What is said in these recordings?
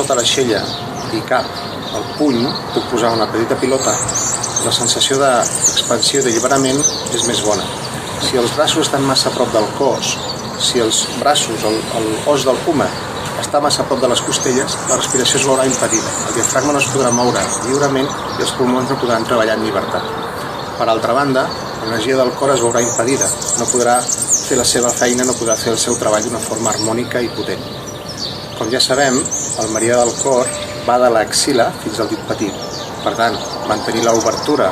sota l'aixella i cap al puny, puc posar una petita pilota, la sensació d'expansió i d'alliberament és més bona. Si els braços estan massa a prop del cos, si els braços, l'os del puma, està massa a prop de les costelles, la respiració es veurà impedida. El diafragma no es podrà moure lliurement i els pulmons no podran treballar en llibertat. Per altra banda, l'energia del cor es veurà impedida, no podrà fer la seva feina, no podrà fer el seu treball d'una forma harmònica i potent. Com ja sabem, el meridià del cor va de l'axil·la fins al dit petit. Per tant, mantenir l'obertura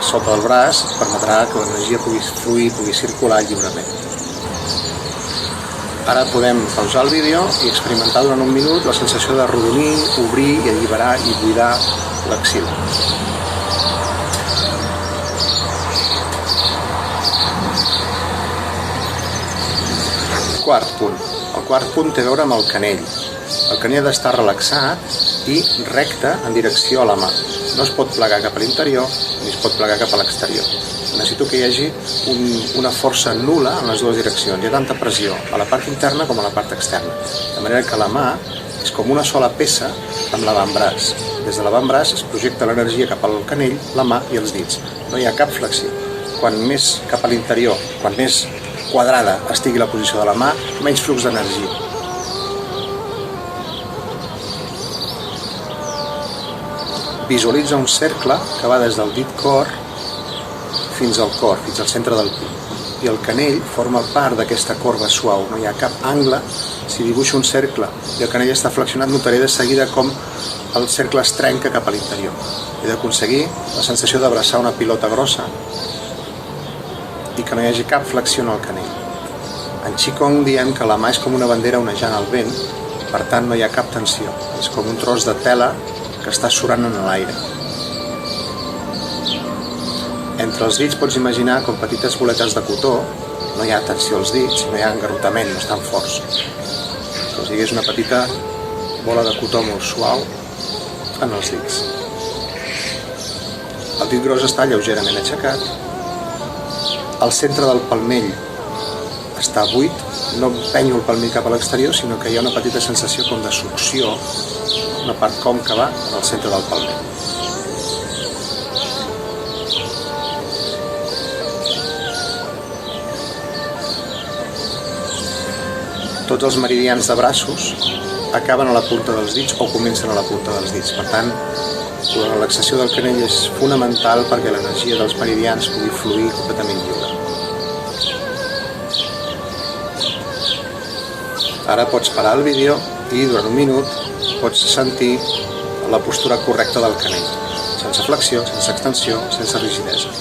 sota el braç permetrà que l'energia pugui fluir, pugui circular lliurement. Ara podem pausar el vídeo i experimentar durant un minut la sensació d'arrodonir, obrir i alliberar i buidar l'axil·la. Quart punt. El quart punt té a veure amb el canell. El canell ha d'estar relaxat i recte en direcció a la mà. No es pot plegar cap a l'interior ni es pot plegar cap a l'exterior. Necessito que hi hagi una força nul·la en les dues direccions. Hi ha tanta pressió a la part interna com a la part externa. De manera que la mà és com una sola peça amb l'avantbraç. Des de l'avantbraç es projecta l'energia cap al canell, la mà i els dits. No hi ha cap flexió. Quan més cap a l'interior, quan més quadrada estigui la posició de la mà, menys flux d'energia. Visualitza un cercle que va des del dit cor fins al cor, fins al centre del pit. I el canell forma part d'aquesta corba suau, no hi ha cap angle. Si dibuixo un cercle i el canell està flexionat, notaré de seguida com el cercle es trenca cap a l'interior. He d'aconseguir la sensació d'abraçar una pilota grossa i que no hi hagi cap flexió en el canell. En Qigong diem que la mà és com una bandera onejant al vent, per tant no hi ha cap tensió. És com un tros de tela que està surant en l'aire. Entre els dits pots imaginar com petites boletes de cotó, no hi ha tensió als dits, no hi ha engarrotament, no estan forts. Com si hi hagués una petita bola de cotó molt suau en els dits. El dit gros està lleugerament aixecat. El centre del palmell està buit, no empenyo el palmell cap a l'exterior, sinó que hi ha una petita sensació com de succió, una part còncava en el centre del palmell. Tots els meridians de braços acaben a la punta dels dits o comencen a la punta dels dits. Per tant, la relaxació del canell és fonamental perquè l'energia dels meridians pugui fluir completament lliure. Ara pots parar el vídeo i durant un minut pots sentir la postura correcta del canell, sense flexió, sense extensió, sense rigidesa.